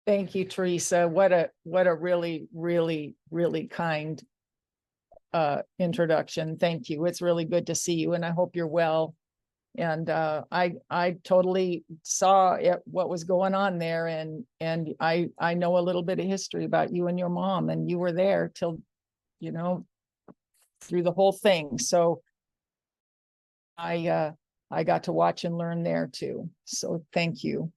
Thank you, Teresa. What a really, really, really kind introduction. Thank you. It's really good to see you, and I hope you're well. And I totally saw what was going on there, and I know a little bit of history about you and your mom, and you were there till, you know, through the whole thing. So I got to watch and learn there too. So thank you.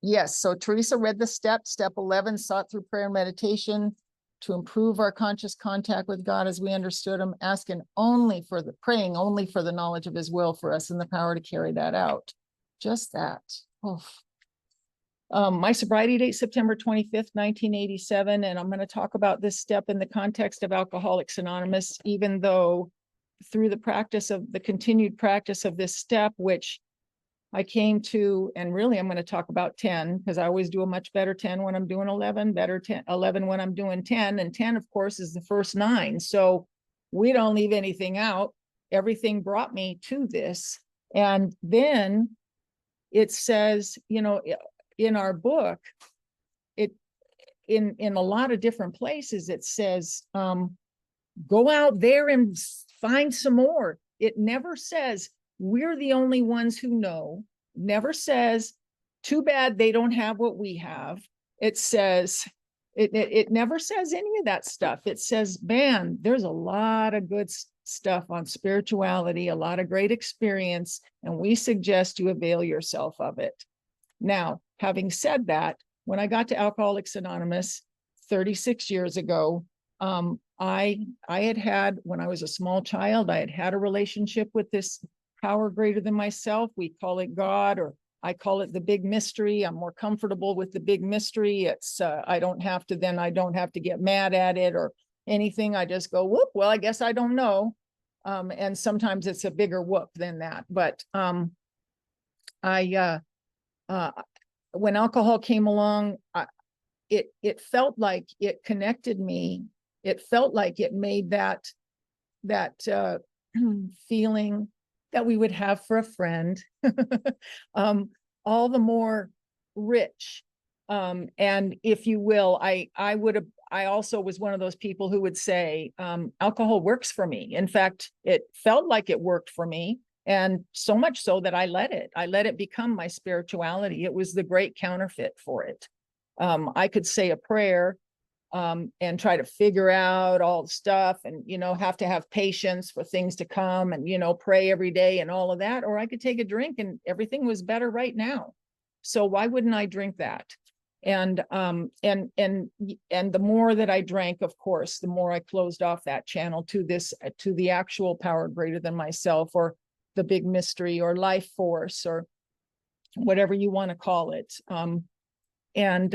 Yes, so Teresa read the steps. Step 11, sought through prayer and meditation to improve our conscious contact with God as we understood him, praying only for the knowledge of his will for us and the power to carry that out. Just that. Oof. My sobriety date, September 25th, 1987, and I'm going to talk about this step in the context of Alcoholics Anonymous, even though through the continued practice of this step, which I came to, and really I'm going to talk about 10, because I always do a much better 10 when I'm doing 11, better 10, 11 when I'm doing 10, and 10, of course, is the first 9. So we don't leave anything out. Everything brought me to this. And then it says, you know, in our book, in a lot of different places, it says, go out there and find some more. It never says, we're the only ones who know. Never says, too bad they don't have what we have. It says, it never says any of that stuff. It says, man, there's a lot of good stuff on spirituality, a lot of great experience, and we suggest you avail yourself of it. Now, having said that, when I got to Alcoholics Anonymous 36 years ago, I had, when I was a small child, I had a relationship with this power greater than myself. We call it God, or I call it the big mystery. I'm more comfortable with the big mystery. It's I don't have to get mad at it or anything. I just go, whoop, well, I guess I don't know. And sometimes it's a bigger whoop than that. But when alcohol came along, it felt like it connected me. It felt like it made that feeling that we would have for a friend all the more rich. And if you will, I also was one of those people who would say, alcohol works for me. In fact, it felt like it worked for me. And so much so that I let it become my spirituality. It was the great counterfeit for it. I could say a prayer and try to figure out all the stuff and, have to have patience for things to come and, pray every day and all of that. Or I could take a drink and everything was better right now. So why wouldn't I drink that? And the more that I drank, of course, the more I closed off that channel to the actual power greater than myself, or the big mystery, or life force, or whatever you want to call it. And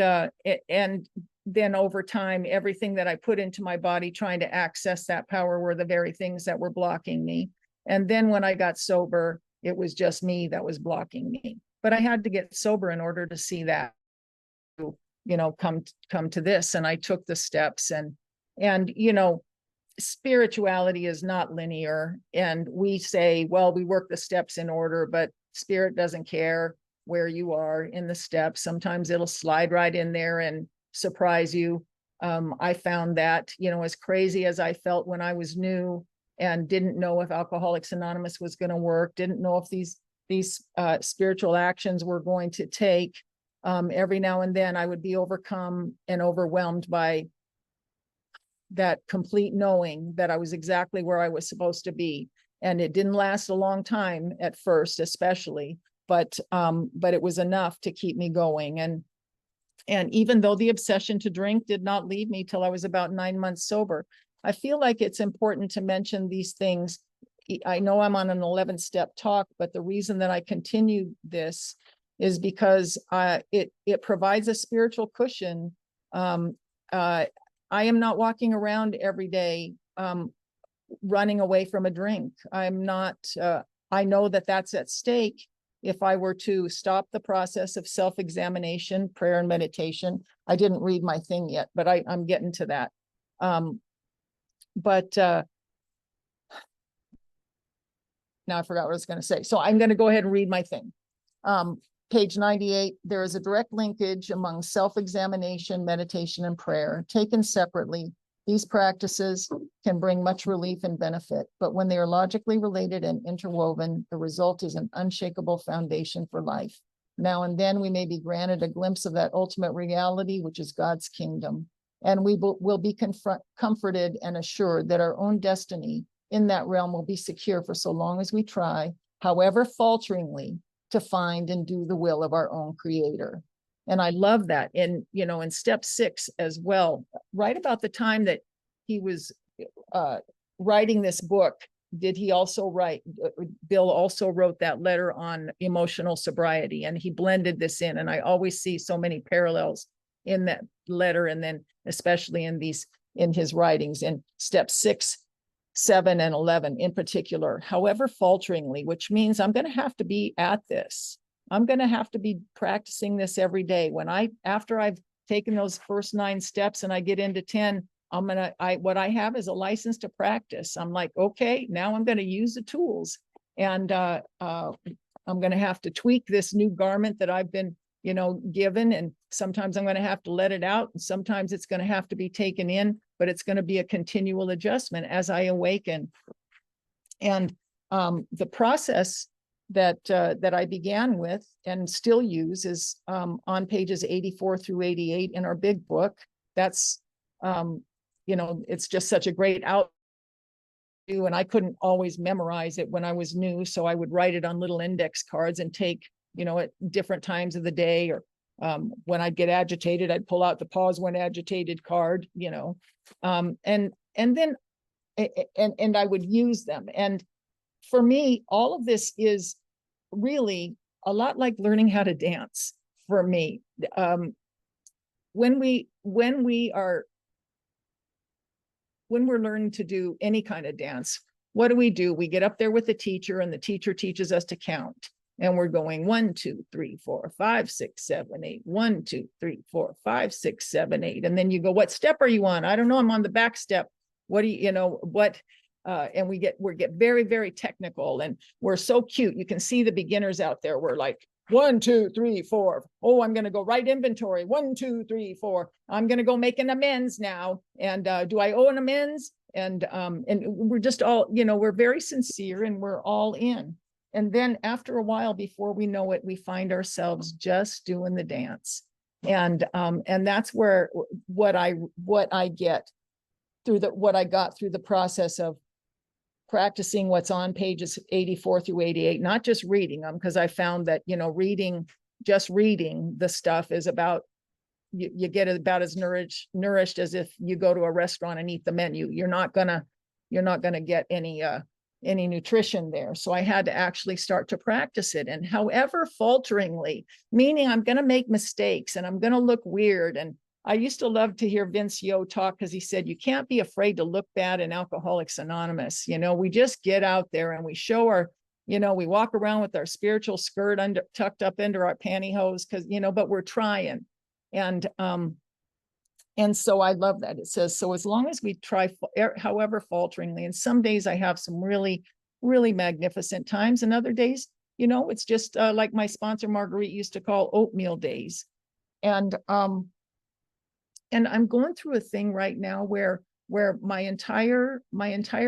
then over time, everything that I put into my body trying to access that power were the very things that were blocking me. And then when I got sober, it was just me that was blocking me. But I had to get sober in order to see that, come to this. And I took the steps, and spirituality is not linear. And we say, well, we work the steps in order, but spirit doesn't care where you are in the steps. Sometimes it'll slide right in there and surprise you. I found that, as crazy as I felt when I was new and didn't know if Alcoholics Anonymous was going to work, didn't know if these spiritual actions were going to take, every now and then I would be overcome and overwhelmed by that complete knowing that I was exactly where I was supposed to be. And it didn't last a long time at first, especially, but it was enough to keep me going. And even though the obsession to drink did not leave me till I was about 9 months sober, I feel like it's important to mention these things. I know I'm on an 11-step talk, but the reason that I continue this is because it provides a spiritual cushion. I am not walking around every day running away from a drink. I'm not, I know that that's at stake if I were to stop the process of self-examination, prayer and meditation. I didn't read my thing yet, but I'm getting to that. Now I forgot what I was going to say. So I'm going to go ahead and read my thing. page 98, there is a direct linkage among self-examination, meditation, and prayer. Taken separately, these practices can bring much relief and benefit, but when they are logically related and interwoven, the result is an unshakable foundation for life. Now and then we may be granted a glimpse of that ultimate reality, which is God's kingdom, and we will be comforted and assured that our own destiny in that realm will be secure for so long as we try, however falteringly, to find and do the will of our own creator. And I love that. And, you know, in step 6 as well, right about the time that he was writing this book, did he also write, Bill also wrote that letter on emotional sobriety, and he blended this in. And I always see so many parallels in that letter, and then especially in his writings in step 6, 7, and 11 in particular, however falteringly, which means I'm going to have to be at this. I'm going to have to be practicing this every day. After I've taken those first 9 steps and I get into 10, what I have is a license to practice. I'm like, okay, now I'm going to use the tools, and I'm going to have to tweak this new garment that I've been, you know, given. And sometimes I'm going to have to let it out. And sometimes it's going to have to be taken in, but it's going to be a continual adjustment as I awaken. And the process that I began with and still use is on pages 84 through 88 in our big book. That's, you know, it's just such a great and I couldn't always memorize it when I was new. So I would write it on little index cards and take, you know, at different times of the day, or when I'd get agitated, I'd pull out the pause when agitated card, you know, and then I would use them. And for me, all of this is really a lot like learning how to dance for me. When we're learning to do any kind of dance, what do? We get up there with the teacher, and the teacher teaches us to count. And we're going 1, 2, 3, 4, 5, 6, 7, 8. 1, 2, 3, 4, 5, 6, 7, 8. And then you go, what step are you on? I don't know. I'm on the back step. What do you know? What? And we get very, very technical, and we're so cute. You can see the beginners out there. We're like 1, 2, 3, 4. Oh, I'm going to go write inventory. 1, 2, 3, 4. I'm going to go make an amends now. And do I owe an amends? And we're just all, you know, we're very sincere, and we're all in. And then after a while, before we know it, we find ourselves just doing the dance. And that's where what I get through what I got through the process of practicing what's on pages 84 through 88, not just reading them, because I found that, you know, just reading the stuff is about, you get about as nourished as if you go to a restaurant and eat the menu. You're not gonna get any nutrition there. So I had to actually start to practice it. And however falteringly, meaning I'm going to make mistakes and I'm going to look weird. And I used to love to hear Vince Yo talk, because he said, you can't be afraid to look bad in Alcoholics Anonymous. You know, we just get out there and we show our, you know, we walk around with our spiritual skirt tucked up into our pantyhose, because, you know, but we're trying. And so I love that. It says, so as long as we try, however falteringly, and some days I have some really, really magnificent times, and other days, you know, it's just like my sponsor Marguerite used to call oatmeal days. And I'm going through a thing right now where my entire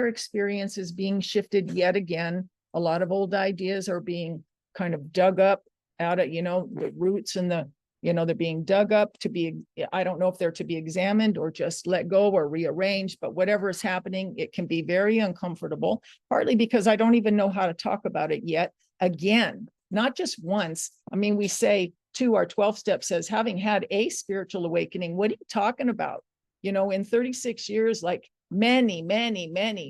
experience is being shifted yet again. A lot of old ideas are being kind of dug up out of, you know, the roots and the, you know, they're being dug up to be, I don't know if they're to be examined or just let go or rearranged, but whatever is happening, it can be very uncomfortable, partly because I don't even know how to talk about it yet. Again, not just once. I mean, we say our 12 step says, having had a spiritual awakening, what are you talking about? You know, in 36 years, like many,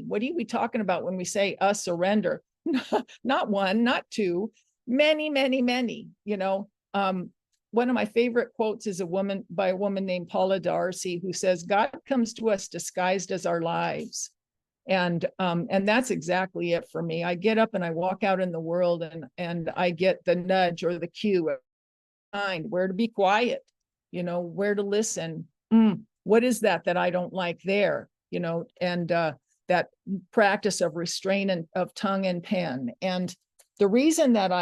what are we talking about when we say a surrender? Not one, not two, many, you know. One of my favorite quotes is by a woman named Paula Darcy, who says, God comes to us disguised as our lives. And that's exactly it for me. I get up and I walk out in the world, and I get the nudge or the cue of mind, where to be quiet, you know, where to listen. What is that I don't like there, you know, and that practice of restraint and of tongue and pen. And the reason that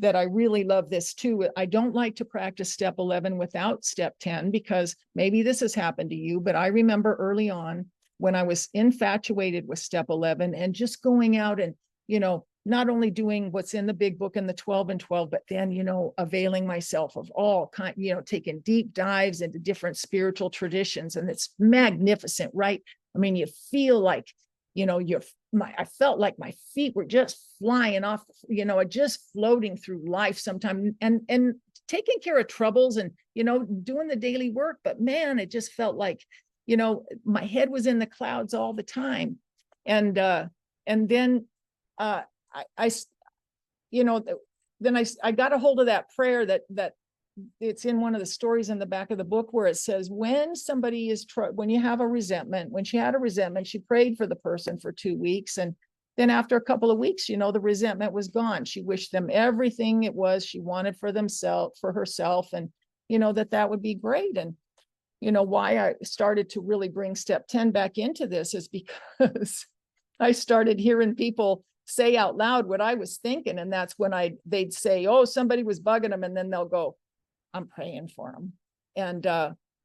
that I really love this too. I don't like to practice step 11 without step 10, because maybe this has happened to you, but I remember early on when I was infatuated with step 11 and just going out and, not only doing what's in the big book and the 12 and 12, but then, availing myself of all kind, taking deep dives into different spiritual traditions. And it's magnificent, right? I mean, you feel like, I felt like my feet were just flying off, just floating through life sometime, and taking care of troubles and, doing the daily work. But man, it just felt like, my head was in the clouds all the time. And then, I got a hold of that prayer that it's in one of the stories in the back of the book, where it says, when somebody is, when you have a resentment, when she had a resentment, she prayed for the person for 2 weeks. And then after a couple of weeks, the resentment was gone. She wished them everything it was she wanted for themselves, for herself. And, that would be great. And, why I started to really bring step 10 back into this is because I started hearing people say out loud what I was thinking. And that's when they'd say, oh, somebody was bugging them. And then they'll go, I'm praying for them. And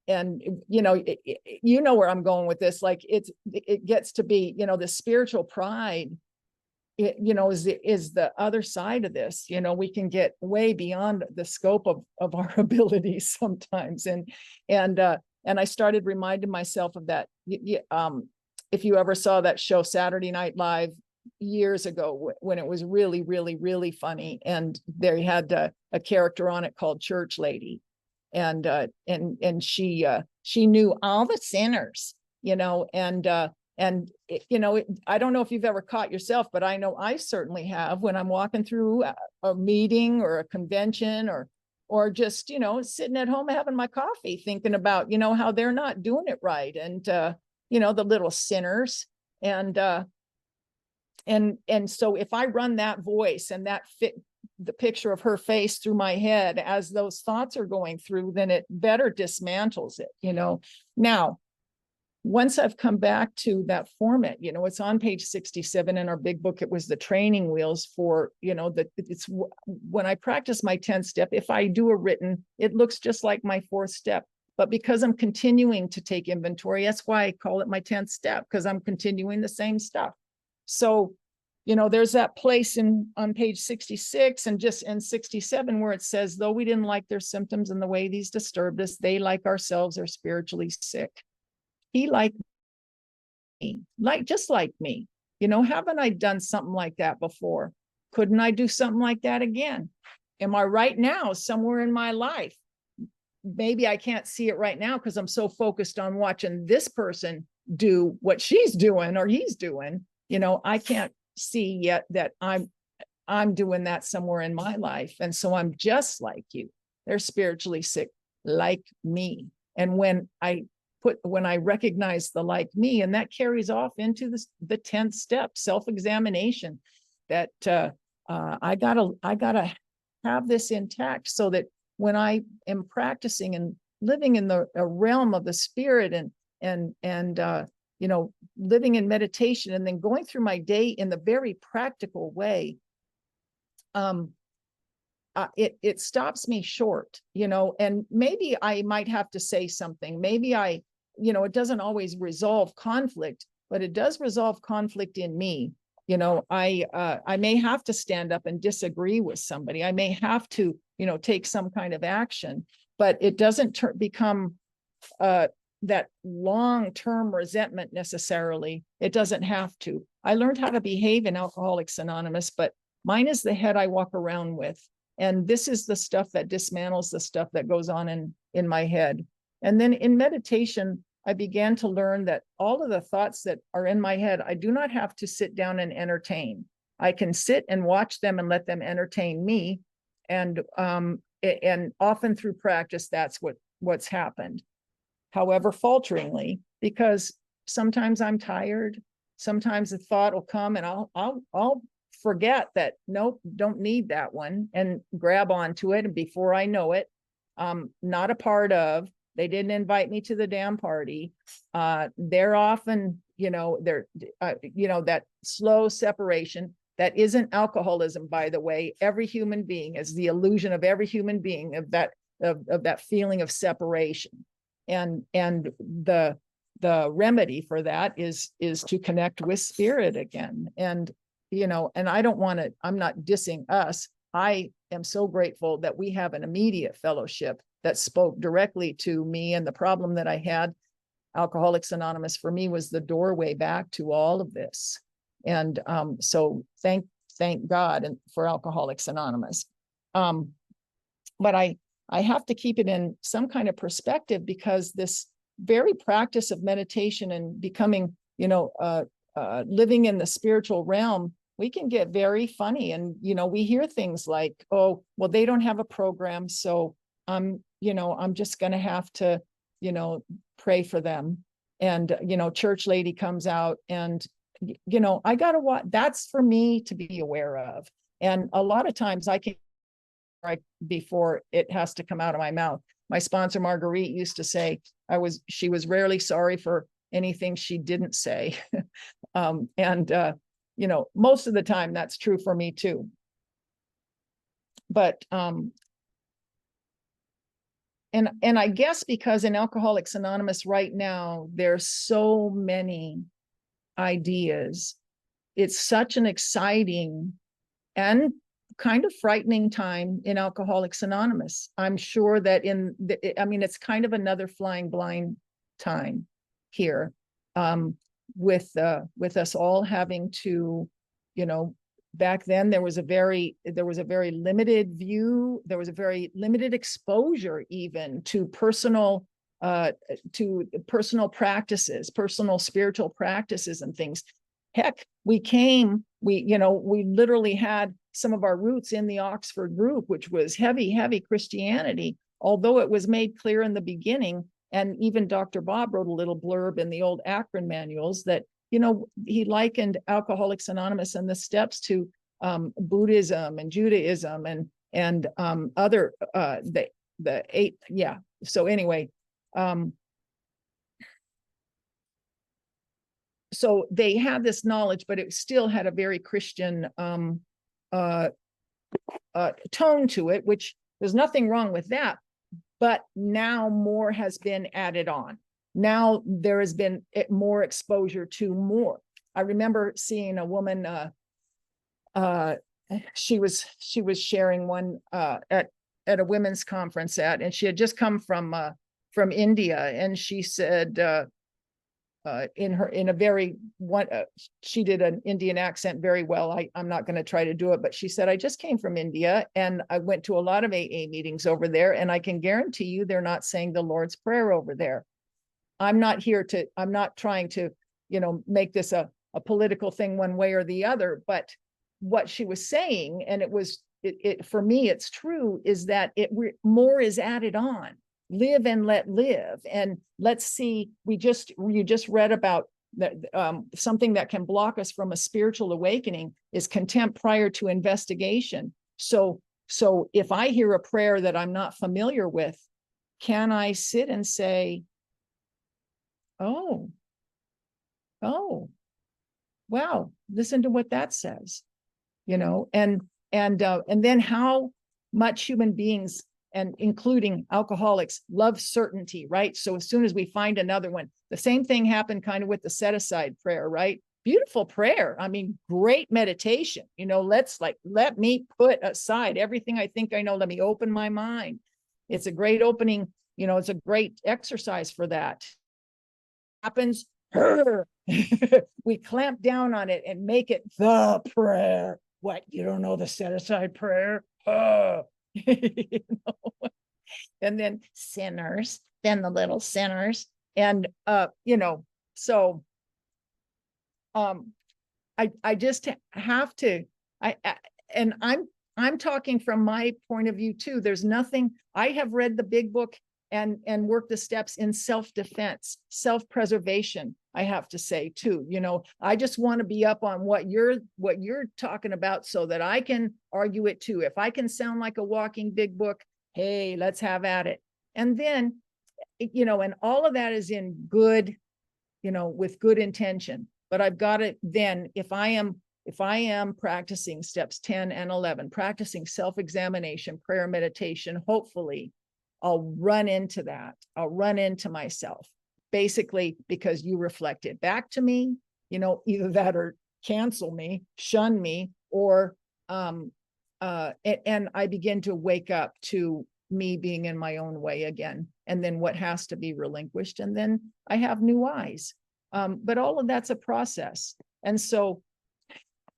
where I'm going with this, like it gets to be, the spiritual pride, is the other side of this. We can get way beyond the scope of our abilities sometimes. And I started reminding myself of that. If you ever saw that show Saturday Night Live years ago, when it was really, really, really funny, and they had a character on it called Church Lady, and she knew all the sinners, I don't know if you've ever caught yourself, but I know I certainly have, when I'm walking through a meeting or a convention, or just, sitting at home having my coffee, thinking about, how they're not doing it right. And, the little sinners. And so if I run that voice and that the picture of her face through my head as those thoughts are going through, then it better dismantles it, Now, once I've come back to that format, it's on page 67 in our big book. It was the training wheels for, it's when I practice my 10th step, if I do a written, it looks just like my 4th step. But because I'm continuing to take inventory, that's why I call it my 10th step, because I'm continuing the same stuff. So, there's that place on page 66 and just in 67 where it says, though we didn't like their symptoms and the way these disturbed us, they, like ourselves, are spiritually sick. He like me, just like me. Haven't I done something like that before? Couldn't I do something like that again? Am I right now somewhere in my life? Maybe I can't see it right now because I'm so focused on watching this person do what she's doing or he's doing. I can't see yet that I'm doing that somewhere in my life. And so I'm just like you. They're spiritually sick like me. And when I recognize the like me, and that carries off into the 10th step, self-examination, that I gotta have this intact, so that when I am practicing and living in the realm of the spirit and living in meditation, and then going through my day in the very practical way, it stops me short, and maybe I might have to say something. Maybe it doesn't always resolve conflict, but it does resolve conflict in me. I may have to stand up and disagree with somebody. I may have to, take some kind of action, but it doesn't become that long-term resentment necessarily. It doesn't have to. I learned how to behave in Alcoholics Anonymous, but mine is the head I walk around with. And this is the stuff that dismantles the stuff that goes on in my head. And then in meditation, I began to learn that all of the thoughts that are in my head, I do not have to sit down and entertain. I can sit and watch them and let them entertain me. And often through practice, that's what's happened. However, falteringly, because sometimes I'm tired. Sometimes the thought will come and I'll forget that, nope, don't need that one, and grab onto it. And before I know it, not a part of, they didn't invite me to the damn party. They're often, that slow separation. that isn't alcoholism, by the way. Every human being is the illusion of every human being of that feeling of separation. And the remedy for that is to connect with spirit again. And, you know, and I don't want to, I'm not dissing us. I am so grateful that we have an immediate fellowship that spoke directly to me and the problem that I had. Alcoholics Anonymous for me was the doorway back to all of this. And so thank God and for Alcoholics Anonymous. But I have to keep it in some kind of perspective, because this very practice of meditation and becoming, you know, living in the spiritual realm, we can get very funny. And, you know, we hear things like, oh, well, they don't have a program, so you know, I'm just going to have to, you know, pray for them. And, you know, church lady comes out and, you know, I got to watch. That's for me to be aware of. And a lot of times I can, right before it has to come out of my mouth. My sponsor, Marguerite, used to say, she was rarely sorry for anything she didn't say. You know, most of the time that's true for me too. But, and I guess because in Alcoholics Anonymous right now, there's so many ideas. It's such an exciting and kind of frightening time in Alcoholics Anonymous. I'm sure that I mean, it's kind of another flying blind time here, with us all having to, you know, back then there was a very limited view, there was a very limited exposure even to personal practices, personal spiritual practices and things. Heck, we literally had some of our roots in the Oxford group, which was heavy Christianity, although it was made clear in the beginning. And even Dr. Bob wrote a little blurb in the old Akron manuals that, you know, he likened Alcoholics Anonymous and the steps to Buddhism and Judaism and other the eight. Yeah. So anyway, so they had this knowledge, but it still had a very Christian tone to it, which there's nothing wrong with that. But now more has been added on. Now there has been more exposure to more. I remember seeing a woman, she was sharing one at a women's conference and she had just come from India, and she said she did an Indian accent very well. I'm not going to try to do it, but she said, I just came from India and I went to a lot of AA meetings over there, and I can guarantee you they're not saying the Lord's Prayer over there. I'm not trying to, you know, make this a political thing one way or the other, but what she was saying, and for me, it's true, is that more is added on. Live and let live. And let's see, you just read about that, something that can block us from a spiritual awakening is contempt prior to investigation. So if I hear a prayer that I'm not familiar with, can I sit and say, oh, wow, listen to what that says, you know, and then how much human beings, and including alcoholics, love certainty, right? So as soon as we find another one, the same thing happened kind of with the set aside prayer, right? Beautiful prayer. I mean, great meditation. You know, let me put aside everything I think I know. Let me open my mind. It's a great opening. You know, it's a great exercise for that. Happens. We clamp down on it and make it the prayer. What, you don't know the set aside prayer? You know? And then sinners, then the little sinners. And you know, so I just have to, and I'm talking from my point of view too. There's nothing, I have read the big book and worked the steps in self-defense, self-preservation, I have to say too. You know, I just want to be up on what you're talking about so that I can argue it too. If I can sound like a walking big book, hey, let's have at it. And then, you know, and all of that is in good, you know, with good intention. But I've got to then, if I am if I am practicing steps 10 and 11, practicing self-examination, prayer, meditation, hopefully I'll run into that. I'll run into myself, basically because you reflect it back to me, you know, either that or cancel me, shun me, or and I begin to wake up to me being in my own way again, and then what has to be relinquished, and then I have new eyes. But all of that's a process. And so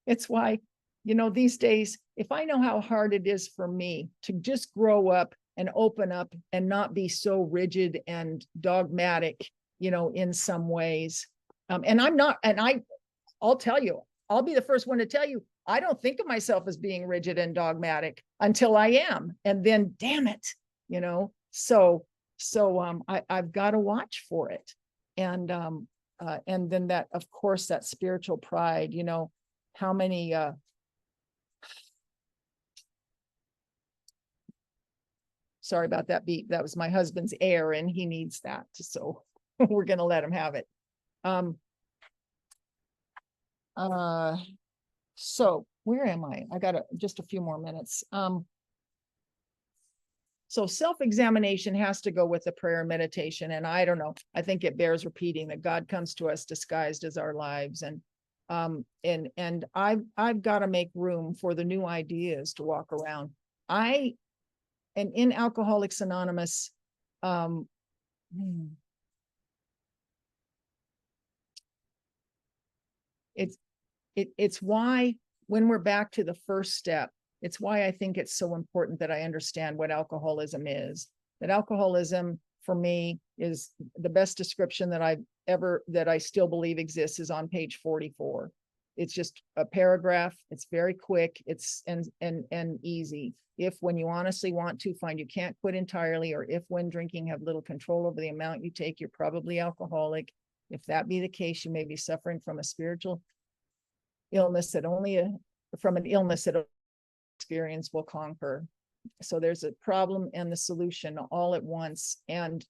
it's why, you know, these days, if I know how hard it is for me to just grow up and open up and not be so rigid and dogmatic, you know, in some ways. And I'm not, and I'll tell you, I'll be the first one to tell you, I don't think of myself as being rigid and dogmatic until I am. And then, damn it, you know, I've got to watch for it. And then that, of course, that spiritual pride, you know, how many, sorry about that beat. That was my husband's air and he needs that. So we're going to let him have it. So where am I? I got just a few more minutes. So self-examination has to go with the prayer and meditation. And I don't know, I think it bears repeating that God comes to us disguised as our lives. And I've got to make room for the new ideas to walk around. And in Alcoholics Anonymous, it's why when we're back to the first step, it's why I think it's so important that I understand what alcoholism is. That alcoholism for me is the best description that I still believe exists is on page 44. It's just a paragraph. It's very quick. It's and easy. If when you honestly want to find you can't quit entirely, or if when drinking have little control over the amount you take, you're probably alcoholic. If that be the case, you may be suffering from a spiritual illness that from an illness that experience will conquer. So there's a problem and the solution all at once. And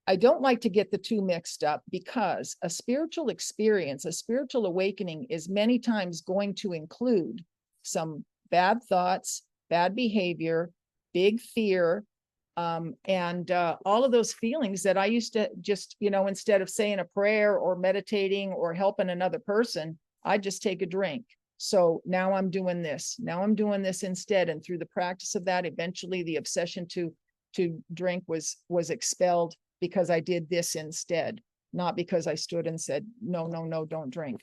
I don't like to get the two mixed up, because a spiritual experience, a spiritual awakening is many times going to include some bad thoughts, bad behavior, big fear, and all of those feelings that I used to just, you know, instead of saying a prayer or meditating or helping another person, I just take a drink. So now I'm doing this. Now I'm doing this instead. And through the practice of that, eventually the obsession to drink was expelled, because I did this instead, not because I stood and said, no, no, no, don't drink.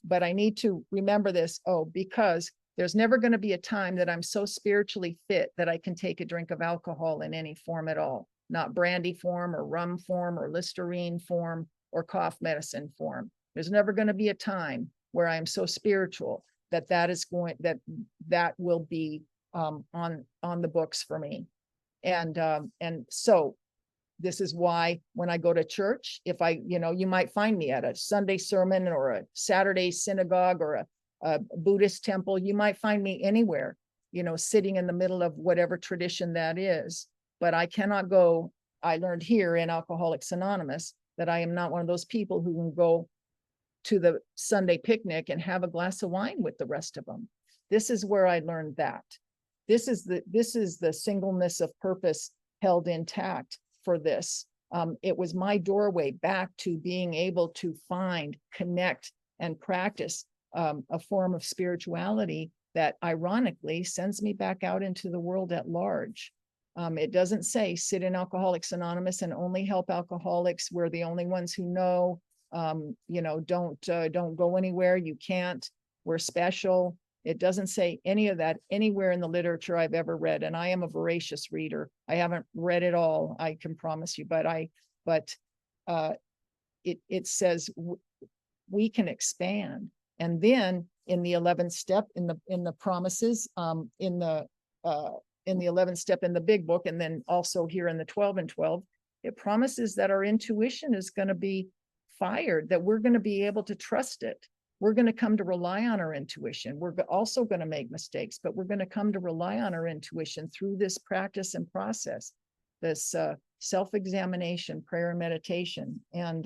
But I need to remember this. Oh, because there's never going to be a time that I'm so spiritually fit that I can take a drink of alcohol in any form at all, not brandy form or rum form or Listerine form or cough medicine form. There's never going to be a time where I'm so spiritual that that will be on the books for me. And so this is why when I go to church, if you might find me at a Sunday sermon or a Saturday synagogue or a Buddhist temple, you might find me anywhere, you know, sitting in the middle of whatever tradition that is. But I cannot go, I learned here in Alcoholics Anonymous that I am not one of those people who can go to the Sunday picnic and have a glass of wine with the rest of them. This is where I learned that. This is the singleness of purpose held intact for this. It was my doorway back to being able to find, connect, and practice a form of spirituality that ironically sends me back out into the world at large. It doesn't say sit in Alcoholics Anonymous and only help alcoholics. We're the only ones who know. Don't go anywhere. You can't. We're special. It doesn't say any of that anywhere in the literature I've ever read. And I am a voracious reader. I haven't read it all, I can promise you, but it says we can expand. And then in the 11th step, in the promises, in the 11th step in the big book, and then also here in the 12 and 12, it promises that our intuition is going to be fired, that we're going to be able to trust it. We're going to come to rely on our intuition. We're also going to make mistakes, but we're going to come to rely on our intuition through this practice and process, this self-examination, prayer and meditation. And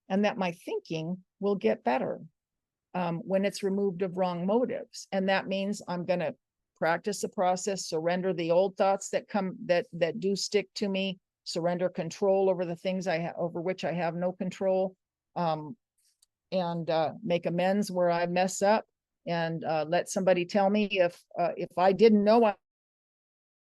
and that my thinking will get better when it's removed of wrong motives. And that means I'm going to practice the process, surrender the old thoughts that come that do stick to me, surrender control over the things over which I have no control, and make amends where I mess up, and let somebody tell me if I didn't know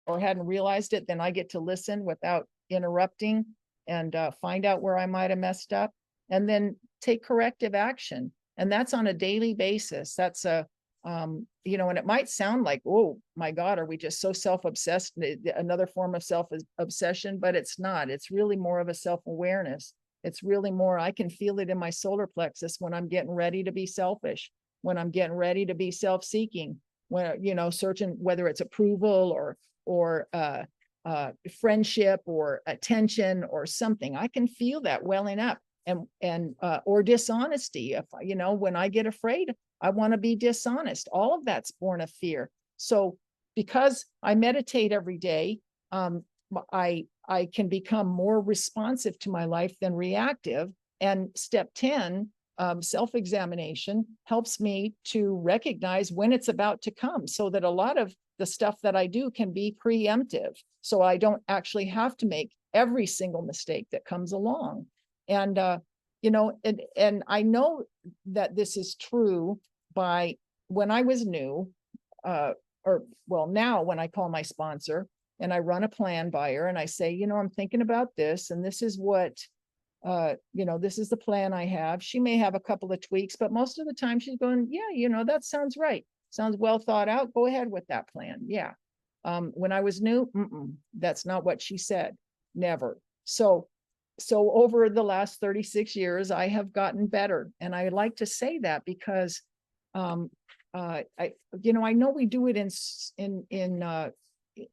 or hadn't realized it, then I get to listen without interrupting, and find out where I might have messed up, and then take corrective action. And that's on a daily basis. That's and it might sound like, oh my God, are we just so self-obsessed? Another form of self-obsession, but it's not. It's really more of a self-awareness. It's really more, I can feel it in my solar plexus when I'm getting ready to be selfish, when I'm getting ready to be self-seeking, when, searching whether it's approval or friendship or attention or something. I can feel that welling up, and or dishonesty. If when I get afraid, I want to be dishonest. All of that's born of fear. So because I meditate every day, I can become more responsive to my life than reactive. And step 10, self-examination, helps me to recognize when it's about to come, so that a lot of the stuff that I do can be preemptive. So I don't actually have to make every single mistake that comes along. And, and I know that this is true by when I was new, now when I call my sponsor and I run a plan by her and I say, I'm thinking about this, and this is what, this is the plan I have. She may have a couple of tweaks, but most of the time she's going, yeah, that sounds right. Sounds well thought out. Go ahead with that plan. Yeah. When I was new, that's not what she said. Never. So over the last 36 years, I have gotten better. And I like to say that because, I know we do it in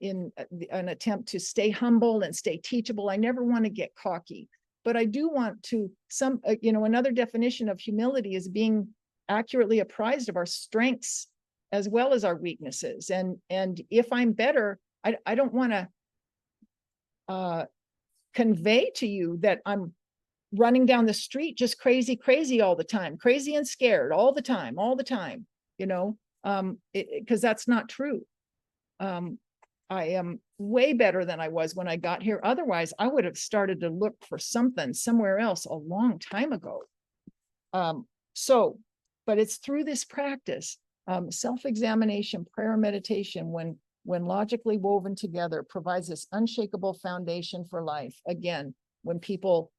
an attempt to stay humble and stay teachable. I never want to get cocky, but I do want to another definition of humility is being accurately apprised of our strengths as well as our weaknesses. And if I'm better, I don't want to convey to you that I'm running down the street just crazy all the time, crazy and scared all the time, because that's not true. I am way better than I was when I got here. Otherwise, I would have started to look for something somewhere else a long time ago. But it's through this practice, self-examination, prayer, meditation, when logically woven together, provides this unshakable foundation for life. Again, when people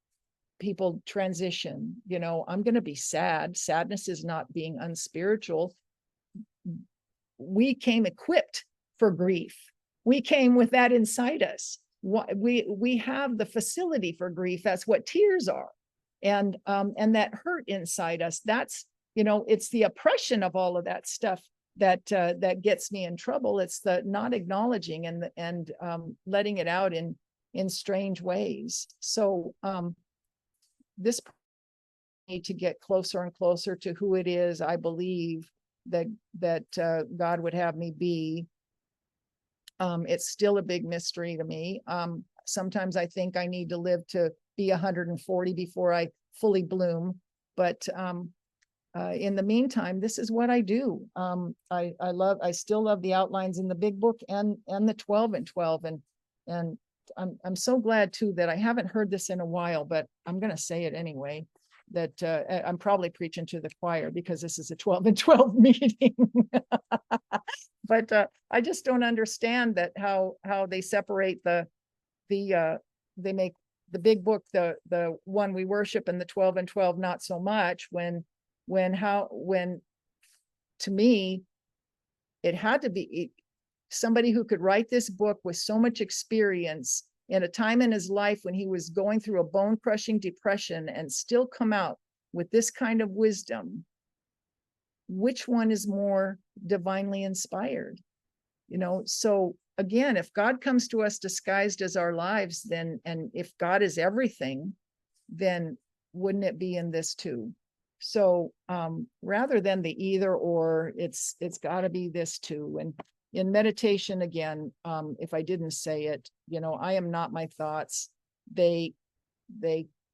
transition, I'm going to be sad. Sadness is not being unspiritual. We came equipped for grief. We came with that inside us. We have the facility for grief. That's what tears are. And that hurt inside us. That's, it's the oppression of all of that stuff that gets me in trouble. It's the not acknowledging and letting it out in strange ways. So this need to get closer and closer to who it is I believe that God would have me be. It's still a big mystery to me. Sometimes I think I need to live to be 140 before I fully bloom. But in the meantime, this is what I do. I still love the outlines in the big book and the 12 and 12. And I'm so glad too that I haven't heard this in a while, but I'm going to say it anyway, that I'm probably preaching to the choir because this is a 12 and 12 meeting. But I just don't understand that how they separate they make the big book the one we worship and the 12 and 12 not so much, when to me it had to be somebody who could write this book with so much experience in a time in his life when he was going through a bone-crushing depression and still come out with this kind of wisdom. Which one is more divinely inspired? So again, if God comes to us disguised as our lives, then, and if God is everything, then wouldn't it be in this too? So rather than the either or, it's got to be this too. And in meditation, again, if I didn't say it, I am not my thoughts. They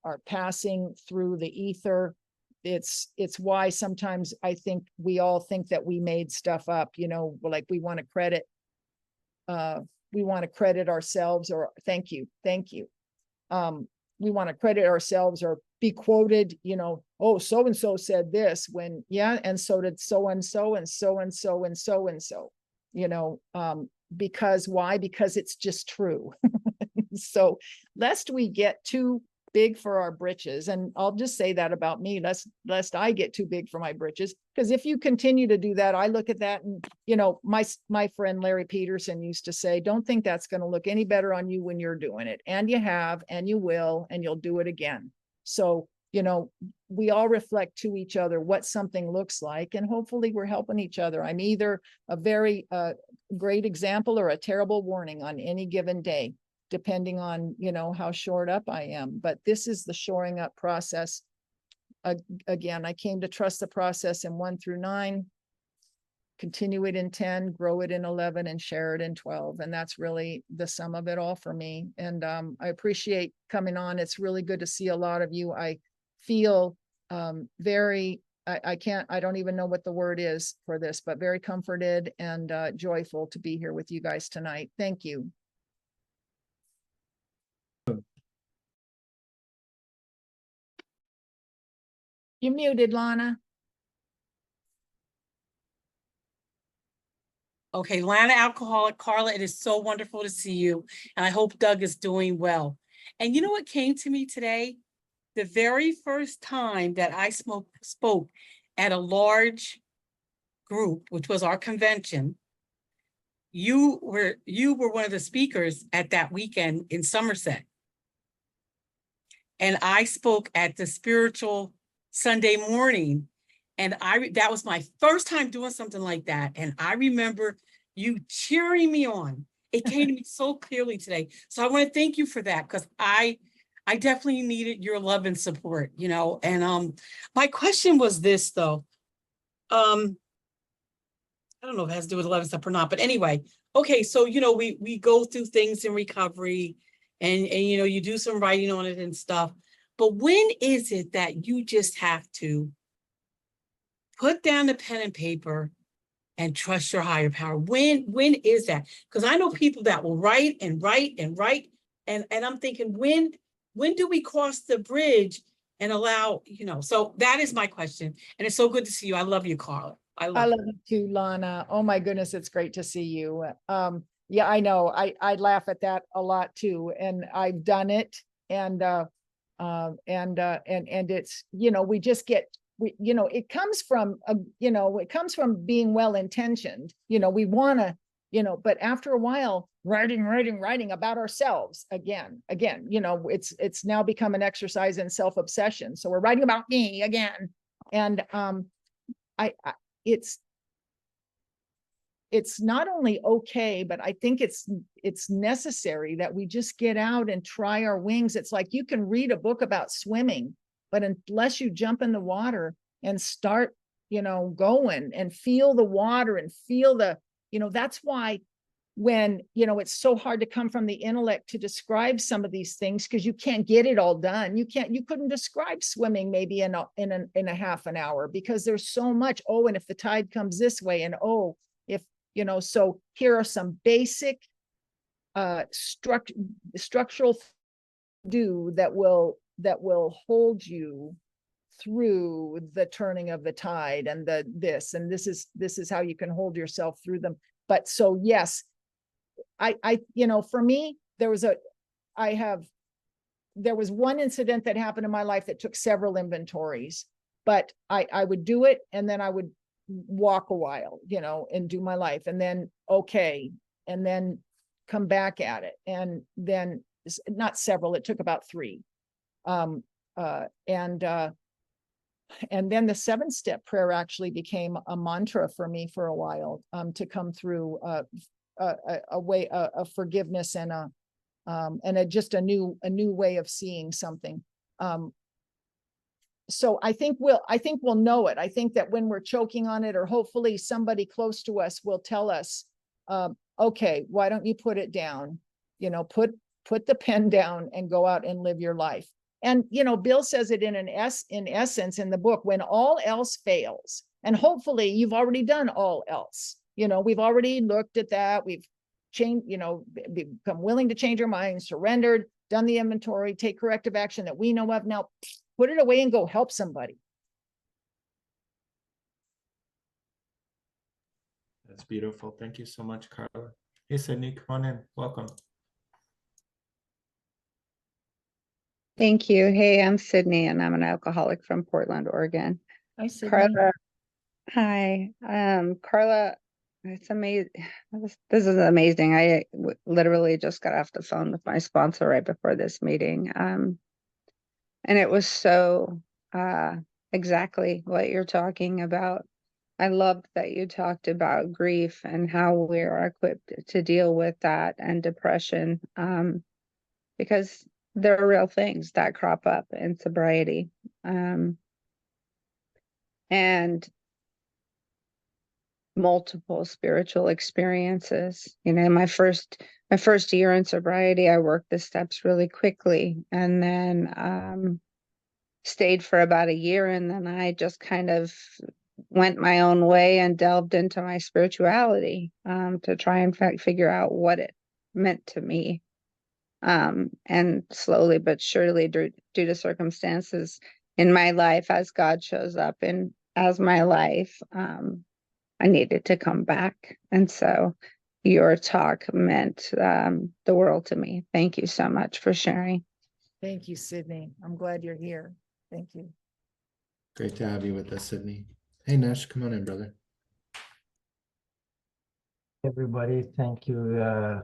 are passing through the ether. It's why sometimes I think we all think that we made stuff up, you know, like we want to credit ourselves, or thank you. We want to credit ourselves or be quoted, you know, oh, so and so said this, when yeah, and so did so and so and so and so and so and so, you know, because why? Because it's just true. So lest we get too big for our britches, and I'll just say that about me, lest I get too big for my britches, because if you continue to do that, I look at that and, you know, my friend Larry Peterson used to say, don't think that's going to look any better on you when you're doing it, and you have, and you will, and you'll do it again. So, you know, we all reflect to each other what something looks like, and hopefully we're helping each other. I'm either a very great example or a terrible warning on any given day, depending on, you know, how shored up I am. But this is the shoring up process. Again, I came to trust the process in 1 through 9, continue it in 10, grow it in 11, and share it in 12. And that's really the sum of it all for me. And I appreciate coming on. It's really good to see a lot of you. I feel very, I don't even know what the word is for this, but very comforted and joyful to be here with you guys tonight. Thank you. You're muted, Lana. Okay, Lana Alcoholic, Carla, it is so wonderful to see you. And I hope Doug is doing well. And you know what came to me today? The very first time that I spoke at a large group, which was our convention, you were one of the speakers at that weekend in Somerset. And I spoke at the spiritual Sunday morning. And that was my first time doing something like that. And I remember you cheering me on. It came to me so clearly today. So I want to thank you for that, because I definitely needed your love and support, you know. And my question was this, though. I don't know if it has to do with 11 stuff or not, but anyway, okay, so you know, we go through things in recovery, and you know, you do some writing on it and stuff. But when is it that you just have to put down the pen and paper and trust your higher power? When is that? Because I know people that will write and write and write, and I'm thinking, when do we cross the bridge and allow, you know? So that is my question, and it's so good to see you. I love you, Carla. I love you too, Lana. Oh my goodness, it's great to see you. Yeah, I know. I laugh at that a lot too, and I've done it, and it's, you know, we just get, you know, it comes from it comes from being well intentioned. You know, we want to, you know, but after a while, writing about ourselves again, you know, it's now become an exercise in self-obsession. So we're writing about me again, and it's not only okay, but I think it's necessary that we just get out and try our wings. It's like you can read a book about swimming, but unless you jump in the water and start, you know, going and feel the water and feel the, you know, that's why when, you know, it's so hard to come from the intellect to describe some of these things, because you can't get it all done. You couldn't describe swimming maybe in a half an hour, because there's so much. Oh, and if the tide comes this way, and oh, if, you know, so here are some basic structural do that will hold you through the turning of the tide and this is how you can hold yourself through them. But so yes, I you know, for me, there was one incident that happened in my life that took several inventories, but I would do it, and then I would walk a while, you know, and do my life, and then okay, and then come back at it, and then not several, it took about 3, and then the 7-step prayer actually became a mantra for me for a while, to come through a way of forgiveness and just a new way of seeing something. So I think we'll know it. I think that when we're choking on it, or hopefully somebody close to us will tell us, okay, why don't you put it down? You know, put the pen down and go out and live your life. And, Bill says it in essence in the book, when all else fails, and hopefully you've already done all else. We've already looked at that. We've changed, become willing to change our minds, surrendered, done the inventory, take corrective action that we know of. Now put it away and go help somebody. That's beautiful. Thank you so much, Carla. Hey, Sydney, come on in. Welcome. Thank you. Hey, I'm Sydney and I'm an alcoholic from Portland, Oregon. Hi, Sydney. Carla. Hi. Carla, it's amazing. This is amazing. I literally just got off the phone with my sponsor right before this meeting. And it was so exactly what you're talking about. I loved that you talked about grief and how we are equipped to deal with that and depression, because there are real things that crop up in sobriety. And multiple spiritual experiences. My first year in sobriety, I worked the steps really quickly, and then stayed for about a year, and then I just kind of went my own way and delved into my spirituality to try and figure out what it meant to me. And slowly but surely, due to circumstances in my life, as God shows up as my life, I needed to come back. And so your talk meant the world to me. Thank you so much for sharing. Thank you, Sydney. I'm glad you're here. Thank you. Great to have you with us, Sydney. Hey, Nash, come on in, brother. Everybody, thank you.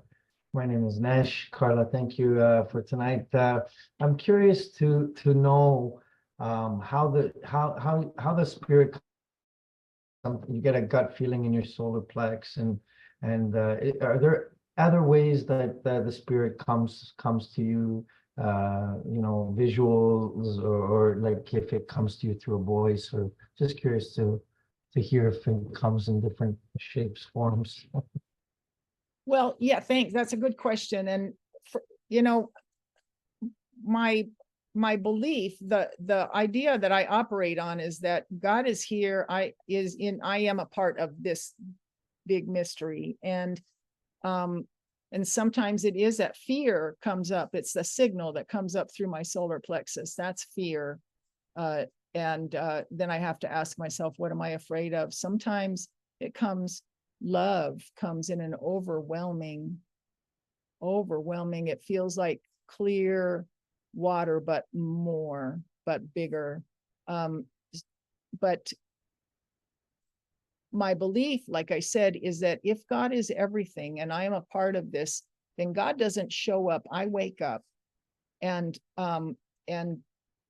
My name is Nash. Carla, thank you for tonight. I'm curious to know how the spirit. You get a gut feeling in your solar plex, and are there other ways that the spirit comes to you? Visuals, or like if it comes to you through a voice, or just curious to hear if it comes in different shapes, forms. Well, yeah, thanks. That's a good question. And my belief, the idea that I operate on is that God is here. I am a part of this big mystery. And sometimes it is that fear comes up. It's the signal that comes up through my solar plexus. That's fear. And then I have to ask myself, what am I afraid of? Sometimes love comes in an overwhelming. It feels like clear water, but bigger. But my belief, like I said, is that if God is everything and I am a part of this, then God doesn't show up. I wake up, and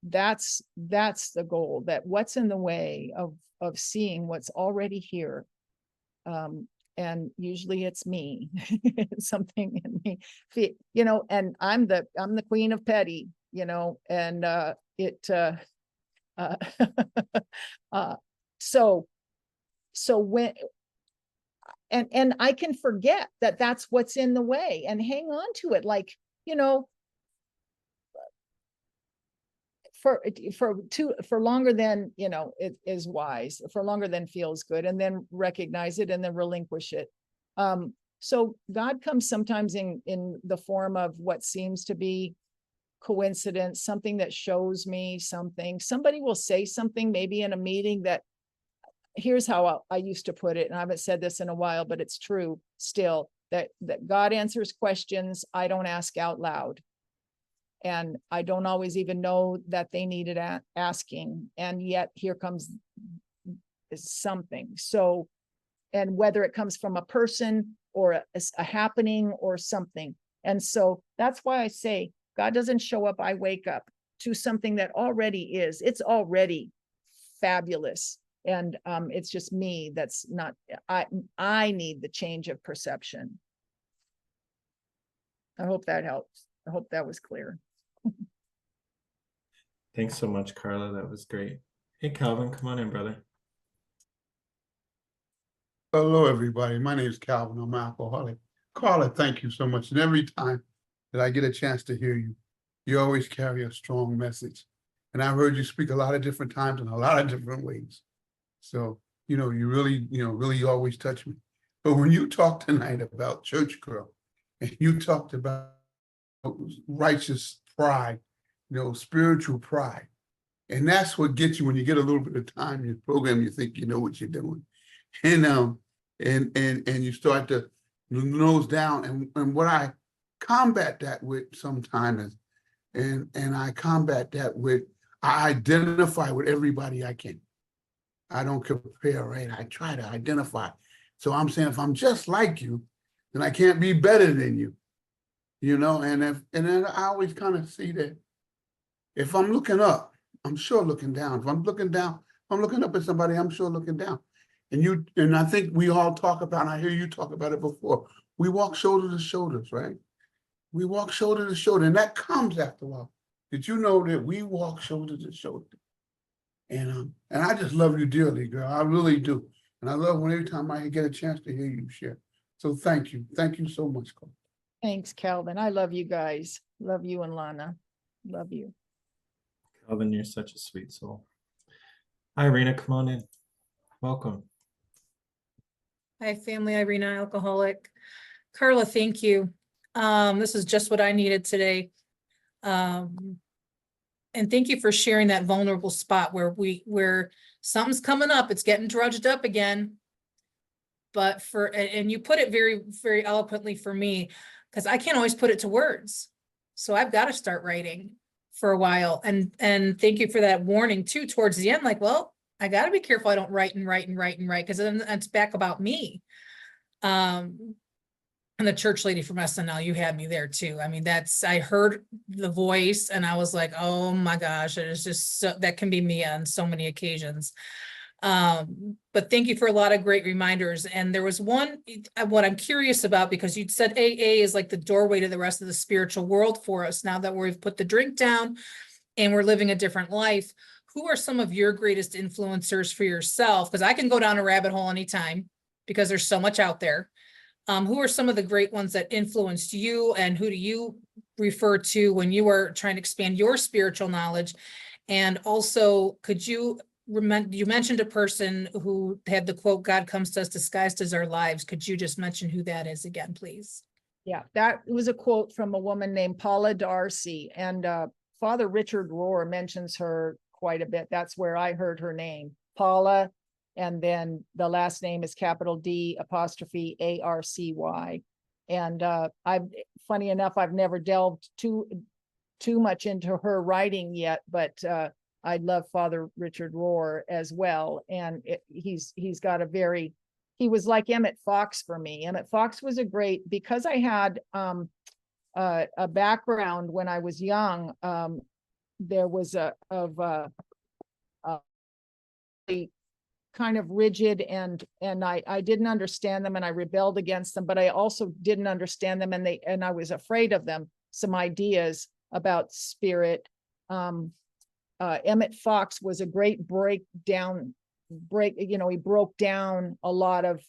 that's the goal. That what's in the way of seeing what's already here. And usually it's me, something in me, and I'm the queen of petty, and so when, and I can forget that that's what's in the way and hang on to it, like, for longer than it is wise, for longer than feels good, and then recognize it and then relinquish it. So God comes sometimes in the form of what seems to be coincidence, something that shows me something. Somebody will say something maybe in a meeting that, here's how I used to put it, and I haven't said this in a while, but it's true still, that God answers questions I don't ask out loud. And I don't always even know that they needed asking. And yet here comes something. So, and whether it comes from a person or a happening or something. And so that's why I say God doesn't show up. I wake up to something that already is. It's already fabulous. And it's just me that's not, I need the change of perception. I hope that helps. I hope that was clear. Thanks so much, Carla. That was great. Hey, Calvin, come on in, brother. Hello, everybody. My name is Calvin. I'm an alcoholic. Carla, thank you so much. And every time that I get a chance to hear you, you always carry a strong message. And I've heard you speak a lot of different times in a lot of different ways. So, you really always touch me. But when you talked tonight about church girl, and you talked about righteous pride, spiritual pride, and that's what gets you when you get a little bit of time in your program, you think you know what you're doing. And you start to nose down. And what I combat that with sometimes is, and I combat that with, I identify with everybody I can. I don't compare, right? I try to identify. So I'm saying if I'm just like you, then I can't be better than you. And then I always kind of see that if I'm looking up, I'm sure looking down. If I'm looking down, if I'm looking up at somebody, I'm sure looking down. And I think we all talk about, and I hear you talk about it before, we walk shoulder to shoulders, right? We walk shoulder to shoulder, and that comes after a while. Did you know that we walk shoulder to shoulder? And I just love you dearly, girl. I really do. And I love when every time I get a chance to hear you share. So thank you. Thank you so much, Carla. Thanks, Calvin. I love you guys. Love you and Lana. Love you. Calvin, you're such a sweet soul. Irina, come on in. Welcome. Hi, family. Irina, alcoholic. Carla, thank you. This is just what I needed today. And thank you for sharing that vulnerable spot where something's coming up, it's getting drudged up again. But and you put it very, very eloquently for me, because I can't always put it to words. So I've got to start writing for a while. And thank you for that warning too, towards the end, like, well, I got to be careful I don't write, because then it's back about me. And the church lady from SNL, you had me there too. I mean, I heard the voice and I was like, oh my gosh, it is just so, that can be me on so many occasions. But thank you for a lot of great reminders. And there was one, what I'm curious about, because you said AA is like the doorway to the rest of the spiritual world for us. Now that we've put the drink down and we're living a different life, who are some of your greatest influencers for yourself? Because I can go down a rabbit hole anytime because there's so much out there. Who are some of the great ones that influenced you, and who do you refer to when you are trying to expand your spiritual knowledge? And also, could you mentioned a person who had the quote, God comes to us disguised as our lives. Could you just mention who that is again, please? Yeah, that was a quote from a woman named Paula Darcy, and Father Richard Rohr mentions her quite a bit. That's where I heard her name, Paula. And then the last name is capital D apostrophe ARCY. And funny enough, I've never delved too much into her writing yet, but I love Father Richard Rohr as well. And he's got he was like Emmett Fox for me. Emmett Fox was because I had a background when I was young. There was a kind of rigid and I didn't understand them, and I rebelled against them, but I also didn't understand them, and I was afraid of them, some ideas about spirit. Emmett Fox was a great he broke down a lot of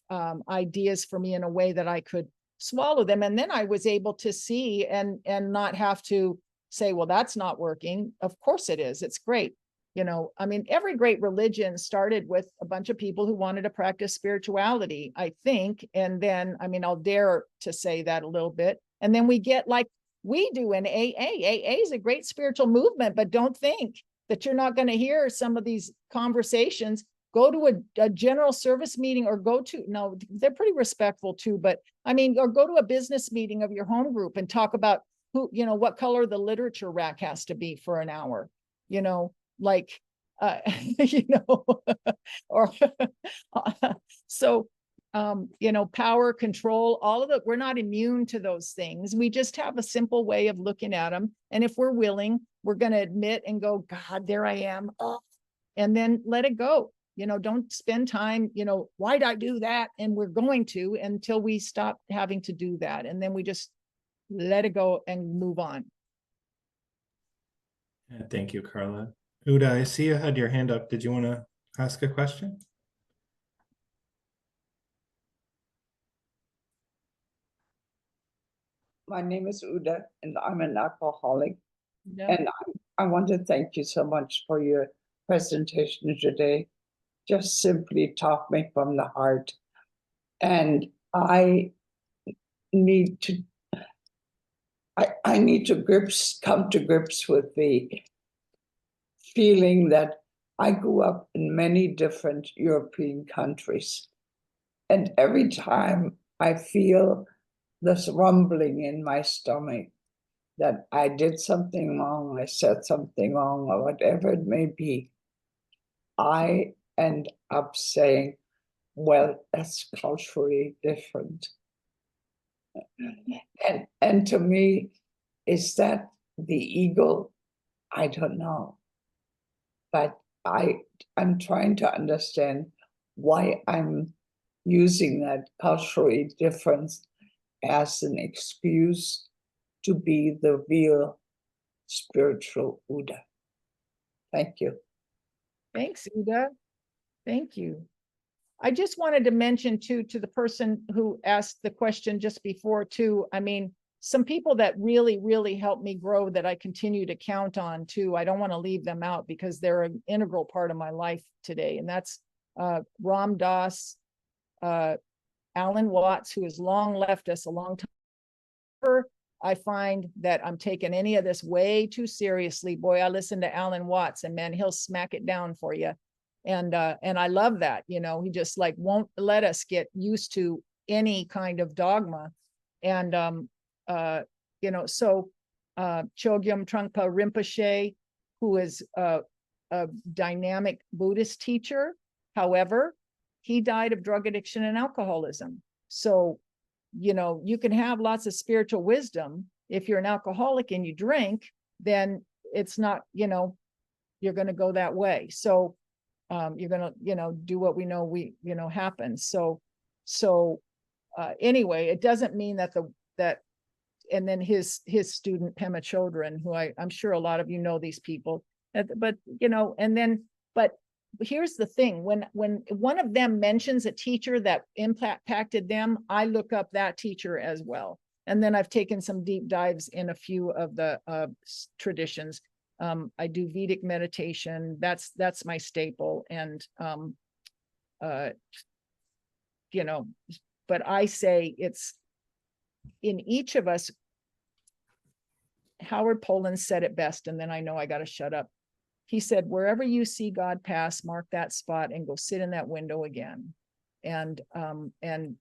ideas for me in a way that I could swallow them, and then I was able to see and not have to say, well, that's not working. Of course it is. It's great. I mean, every great religion started with a bunch of people who wanted to practice spirituality, I think. And then, I mean, I'll dare to say that a little bit. And then we get like we do in AA. AA is a great spiritual movement, but don't think that you're not going to hear some of these conversations. Go to a general service meeting, or no, they're pretty respectful too, but I mean, or go to a business meeting of your home group and talk about what color the literature rack has to be for an hour, like, or so, power, control, all of it. We're not immune to those things. We just have a simple way of looking at them. And if we're willing, we're going to admit and go, God, there I am. Oh, and then let it go. Don't spend time, why'd I do that? And we're going to until we stop having to do that. And then we just let it go and move on. Yeah, thank you, Carla. Uda, I see you had your hand up. Did you want to ask a question? My name is Uda, and I'm an alcoholic. No, And I want to thank you so much for your presentation today. Just simply taught me from the heart. And I need to, I need to come to grips with the feeling that I grew up in many different European countries. And every time I feel this rumbling in my stomach that I did something wrong, I said something wrong, or whatever it may be, I end up saying, well, that's culturally different. And to me, is that the ego? I don't know. But I'm trying to understand why I'm using that culturally difference as an excuse to be the real spiritual Buddha. Thank you. thanks, Uda. Thank you. I just wanted to mention too, to the person who asked the question just before too, I mean, some people that really, really helped me grow that I continue to count on too. I don't want to leave them out because they're an integral part of my life today. And that's Ram Dass, Alan Watts, who has long left us a long time. I find that I'm taking any of this way too seriously. Boy, I listen to Alan Watts and man, he'll smack it down for you. And I love that, you know, he just like won't let us get used to any kind of dogma. And you know, so Chogyam Trungpa Rinpoche, who is a dynamic Buddhist teacher. However, he died of drug addiction and alcoholism. So, you know, you can have lots of spiritual wisdom. If you're an alcoholic and you drink, then it's not, you know, you're going to go that way. So you're going to, you know, do what we know happens. So anyway, it doesn't mean that and then his student Pema Chodron, who I'm sure a lot of you know these people, but you know, and then, but here's the thing, when one of them mentions a teacher that impacted them, I look up that teacher as well. And then I've taken some deep dives in a few of the traditions. I do Vedic meditation. That's my staple. And, you know, but I say it's in each of us. Howard Poland said it best, and then I know I got to shut up. He said, wherever you see God pass, mark that spot and go sit in that window again. And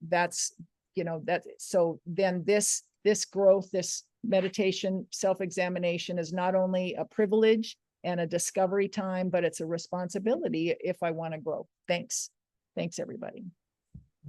that's, you know, that, so then this growth, this meditation, self-examination is not only a privilege and a discovery time, but it's a responsibility if I want to grow. Thanks. Thanks, everybody.